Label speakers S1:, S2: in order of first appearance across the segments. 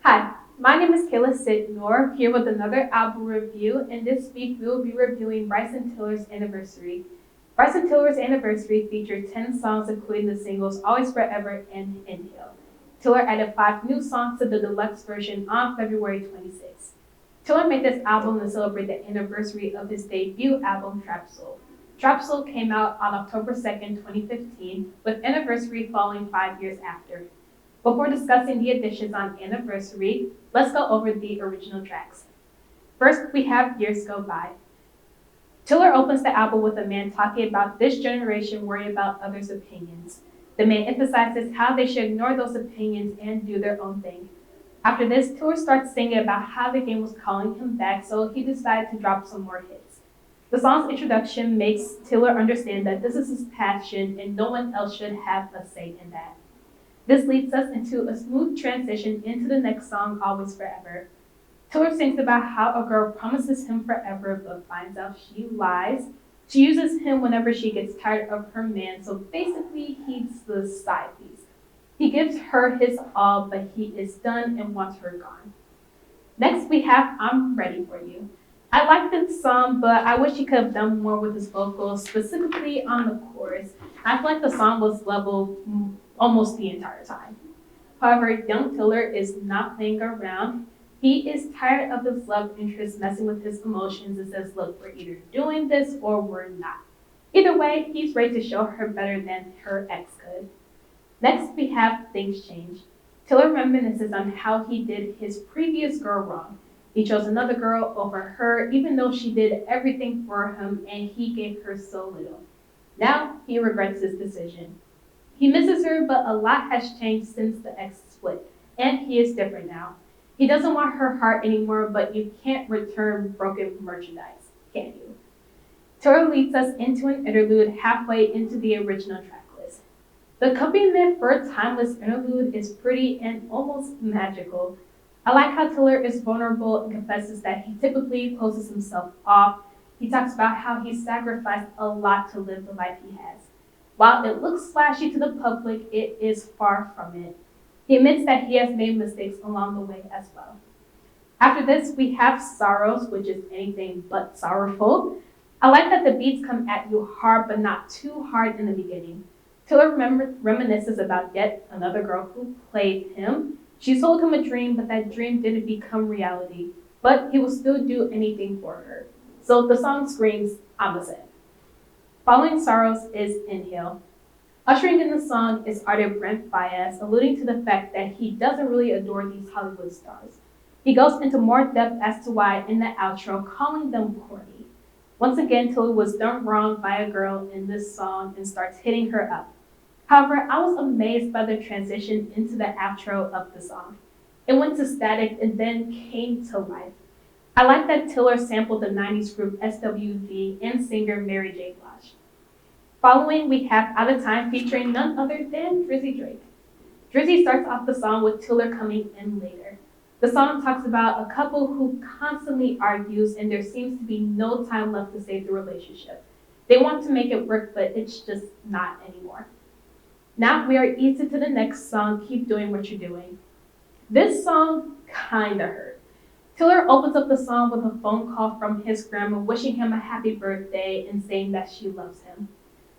S1: Hi, my name is Kayla Sydnor, here with another album review, and this week we will be reviewing Bryson Tiller's Anniversary. Bryson Tiller's Anniversary featured 10 songs, including the singles Always Forever and Inhale. Tiller added 5 new songs to the deluxe version on February 26th. Tiller made this album to celebrate the anniversary of his debut album, Trap Soul. Trap Soul came out on October 2nd, 2015, with Anniversary following 5 years after. Before discussing the additions on Anniversary, let's go over the original tracks. First, we have Years Go By. Tiller opens the album with a man talking about this generation worrying about others' opinions. The man emphasizes how they should ignore those opinions and do their own thing. After this, Tiller starts singing about how the game was calling him back, so he decided to drop some more hits. The song's introduction makes Tiller understand that this is his passion and no one else should have a say in that. This leads us into a smooth transition into the next song, Always Forever. Tiller sings about how a girl promises him forever but finds out she lies. She uses him whenever she gets tired of her man, so basically he's the side piece. He gives her his all, but he is done and wants her gone. Next we have I'm Ready For You. I like this song, but I wish he could have done more with his vocals, specifically on the chorus. I feel like the song was level almost the entire time. However, young Tiller is not playing around. He is tired of his love interest messing with his emotions and says, look, we're either doing this or we're not. Either way, he's ready to show her better than her ex could. Next, we have Things Change. Tiller reminisces on how he did his previous girl wrong. He chose another girl over her, even though she did everything for him and he gave her so little. Now, he regrets his decision. He misses her, but a lot has changed since the ex split, and he is different now. He doesn't want her heart anymore, but you can't return broken merchandise, can you? Tiller leads us into an interlude halfway into the original track list. The accompaniment for a timeless interlude is pretty and almost magical. I like how Tiller is vulnerable and confesses that he typically closes himself off. He talks about how he sacrificed a lot to live the life he has. While it looks flashy to the public, it is far from it. He admits that he has made mistakes along the way as well. After this, we have Sorrows, which is anything but sorrowful. I like that the beats come at you hard, but not too hard in the beginning. Tiller reminisces about yet another girl who played him. She sold him a dream, but that dream didn't become reality. But he will still do anything for her. So the song screams, I'm a sad. Following Sorrows is Inhale. Ushering in the song is artist Brent Faiyaz, alluding to the fact that he doesn't really adore these Hollywood stars. He goes into more depth as to why in the outro, calling them corny. Once again, Tiller was done wrong by a girl in this song and starts hitting her up. However, I was amazed by the transition into the outro of the song. It went to static and then came to life. I like that Tiller sampled the 90s group SWV and singer Mary J. Blige. Following, we have Out of Time featuring none other than Drizzy Drake. Drizzy starts off the song with Tiller coming in later. The song talks about a couple who constantly argues and there seems to be no time left to save the relationship. They want to make it work, but it's just not anymore. Now we are eased into the next song, Keep Doing What You're Doing. This song kinda hurt. Tiller opens up the song with a phone call from his grandma wishing him a happy birthday and saying that she loves him.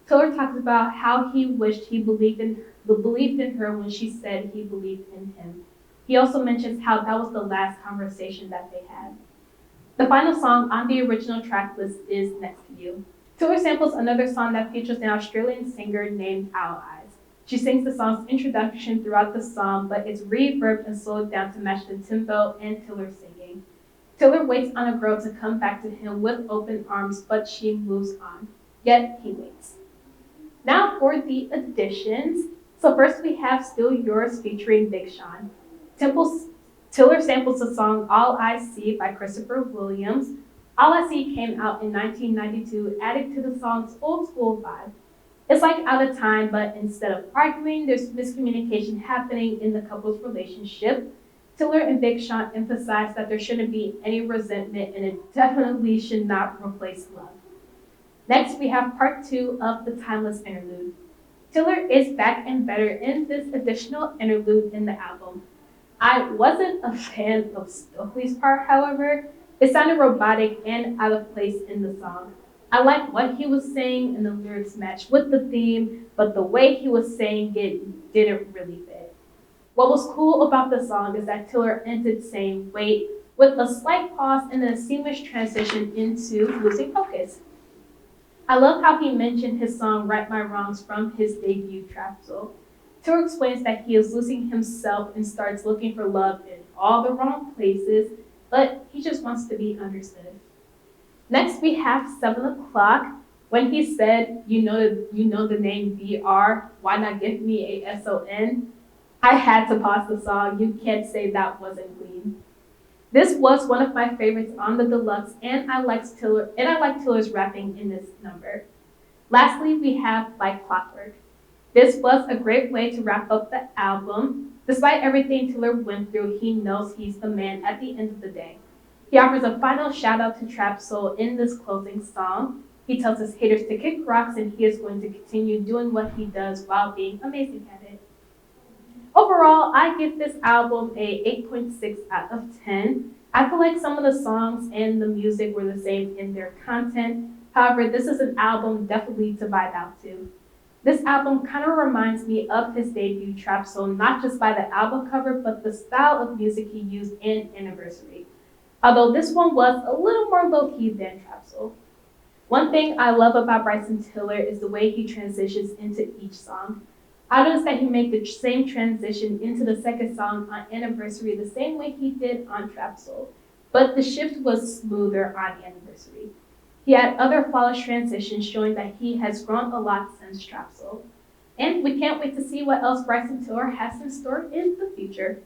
S1: Tiller talks about how he wished he believed in her when she said he believed in him. He also mentions how that was the last conversation that they had. The final song on the original track list is Next to You. Tiller samples another song that features an Australian singer named Owl Eyes. She sings the song's introduction throughout the song, but it's reverbed and slowed down to match the tempo and Tiller singing. Tiller waits on a girl to come back to him with open arms, but she moves on. Yet he waits. Now for the additions. So first we have Still Yours featuring Big Sean. Tiller samples the song All I See by Christopher Williams. All I See came out in 1992, adding to the song's old school vibe. It's like Out of Time, but instead of arguing, there's miscommunication happening in the couple's relationship. Tiller and Big Sean emphasize that there shouldn't be any resentment and it definitely should not replace love. Next, we have part 2 of the timeless interlude. Tiller is back and better in this additional interlude in the album. I wasn't a fan of Stokely's part, however. It sounded robotic and out of place in the song. I liked what he was saying and the lyrics matched with the theme, but the way he was saying it didn't really fit. What was cool about the song is that Tiller ended saying wait with a slight pause and then a seamless transition into losing focus. I love how he mentioned his song Right My Wrongs from his debut trap soul. Tiller explains that he is losing himself and starts looking for love in all the wrong places, but he just wants to be understood. Next, we have 7 o'clock. When he said, you know the name VR, why not give me a SON? I had to pause the song. You can't say that wasn't clean. This was one of my favorites on the Deluxe, and I like Tiller's rapping in this number. Lastly, we have Like Clockwork. This was a great way to wrap up the album. Despite everything Tiller went through, he knows he's the man at the end of the day. He offers a final shout out to Trap Soul in this closing song. He tells his haters to kick rocks and he is going to continue doing what he does while being amazing at it. Overall, I give this album a 8.6 out of 10. I feel like some of the songs and the music were the same in their content. However, this is an album definitely to vibe out to. This album kind of reminds me of his debut Trap Soul, not just by the album cover, but the style of music he used in Anniversary. Although this one was a little more low-key than Trap Soul. One thing I love about Bryson Tiller is the way he transitions into each song. I noticed that he made the same transition into the second song on Anniversary the same way he did on Trap Soul, but the shift was smoother on Anniversary. He had other flawless transitions showing that he has grown a lot since Trap Soul. And we can't wait to see what else Bryson Tiller has in store in the future.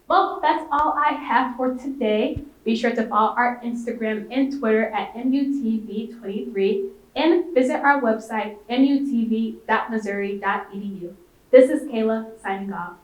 S1: Well, that's all I have for today. Be sure to follow our Instagram and Twitter at MUTV23 and visit our website, mutv.missouri.edu. This is Kayla signing off.